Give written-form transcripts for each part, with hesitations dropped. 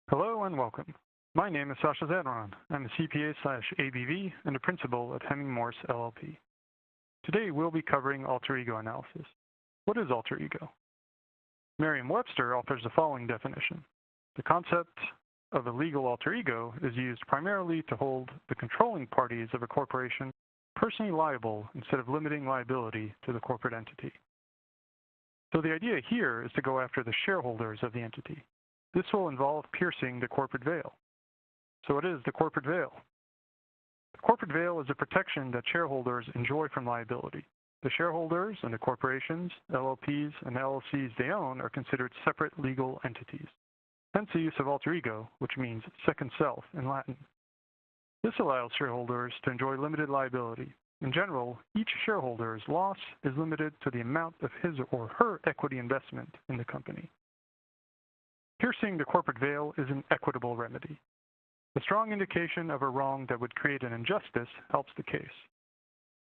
Hello and welcome. My name is Sasha Zadron. I'm a CPA/ABV and a principal at Hemming Morse LLP. Today we'll be covering alter ego analysis. What is alter ego? Merriam-Webster offers the following definition. The concept of a legal alter ego is used primarily to hold the controlling parties of a corporation personally liable instead of limiting liability to the corporate entity. So the idea here is to go after the shareholders of the entity. This will involve piercing the corporate veil. So what is the corporate veil? The corporate veil is a protection that shareholders enjoy from liability. The shareholders and the corporations, LLPs, and LLCs they own are considered separate legal entities. Hence the use of alter ego, which means second self in Latin. This allows shareholders to enjoy limited liability. In general, each shareholder's loss is limited to the amount of his or her equity investment in the company. Piercing the corporate veil is an equitable remedy. A strong indication of a wrong that would create an injustice helps the case.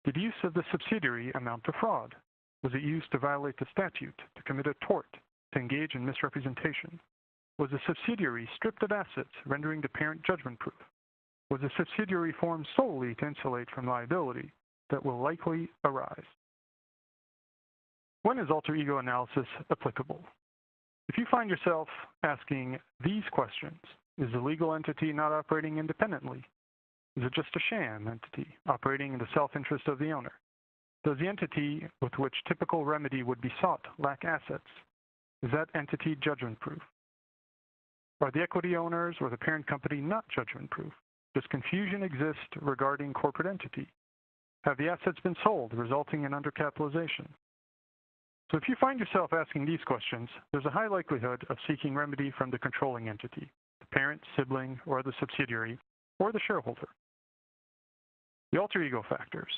Did use of the subsidiary amount to fraud? Was it used to violate the statute, to commit a tort, to engage in misrepresentation? Was the subsidiary stripped of assets, rendering the parent judgment-proof? Was the subsidiary formed solely to insulate from liability that will likely arise? When is alter ego analysis applicable? If you find yourself asking these questions, is the legal entity not operating independently? Is it just a sham entity operating in the self-interest of the owner? Does the entity with which typical remedy would be sought lack assets? Is that entity judgment-proof? Are the equity owners or the parent company not judgment-proof? Does confusion exist regarding corporate entity? Have the assets been sold, resulting in undercapitalization? So if you find yourself asking these questions, there's a high likelihood of seeking remedy from the controlling entity, the parent, sibling, or the subsidiary, or the shareholder. The alter ego factors.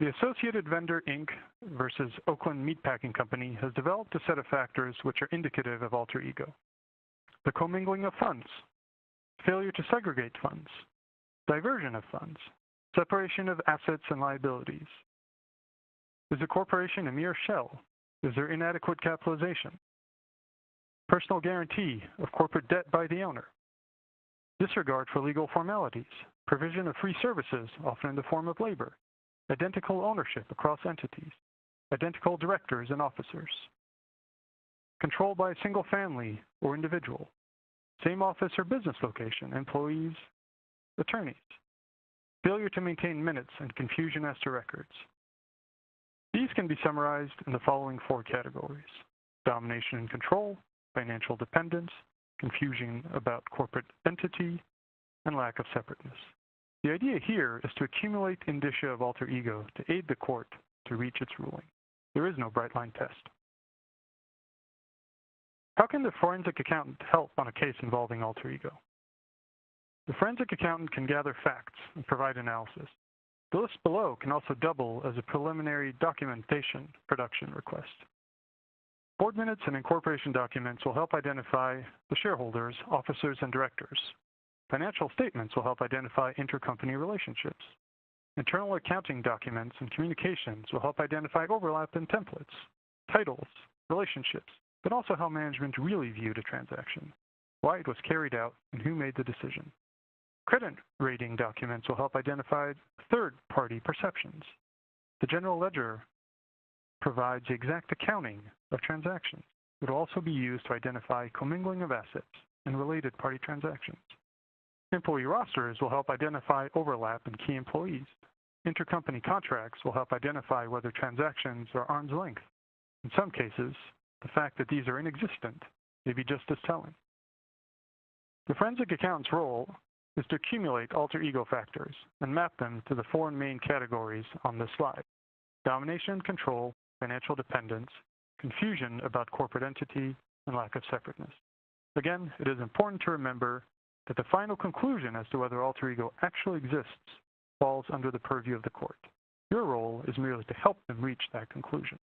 The Associated Vendor, Inc. versus Oakland Meatpacking Company has developed a set of factors which are indicative of alter ego. The commingling of funds, failure to segregate funds, diversion of funds, separation of assets and liabilities. Is the corporation a mere shell? Is there inadequate capitalization? Personal guarantee of corporate debt by the owner. Disregard for legal formalities. Provision of free services, often in the form of labor. Identical ownership across entities. Identical directors and officers. Control by a single family or individual. Same office or business location, employees, attorneys. Failure to maintain minutes and confusion as to records. These can be summarized in the following four categories: domination and control, financial dependence, confusion about corporate entity, and lack of separateness. The idea here is to accumulate indicia of alter ego to aid the court to reach its ruling. There is no bright line test. How can the forensic accountant help on a case involving alter ego? The forensic accountant can gather facts and provide analysis. The list below can also double as a preliminary documentation production request. Board minutes and incorporation documents will help identify the shareholders, officers, and directors. Financial statements will help identify intercompany relationships. Internal accounting documents and communications will help identify overlap in templates, titles, relationships, but also how management really viewed a transaction, why it was carried out, and who made the decision. Credit rating documents will help identify third-party perceptions. The general ledger provides the exact accounting of transactions. It will also be used to identify commingling of assets and related party transactions. Employee rosters will help identify overlap in key employees. Intercompany contracts will help identify whether transactions are arm's length. In some cases, the fact that these are inexistent may be just as telling. The forensic accountant's role is to accumulate alter ego factors and map them to the four main categories on this slide: domination and control, financial dependence, confusion about corporate entity, and lack of separateness. Again, it is important to remember that the final conclusion as to whether alter ego actually exists falls under the purview of the court. Your role is merely to help them reach that conclusion.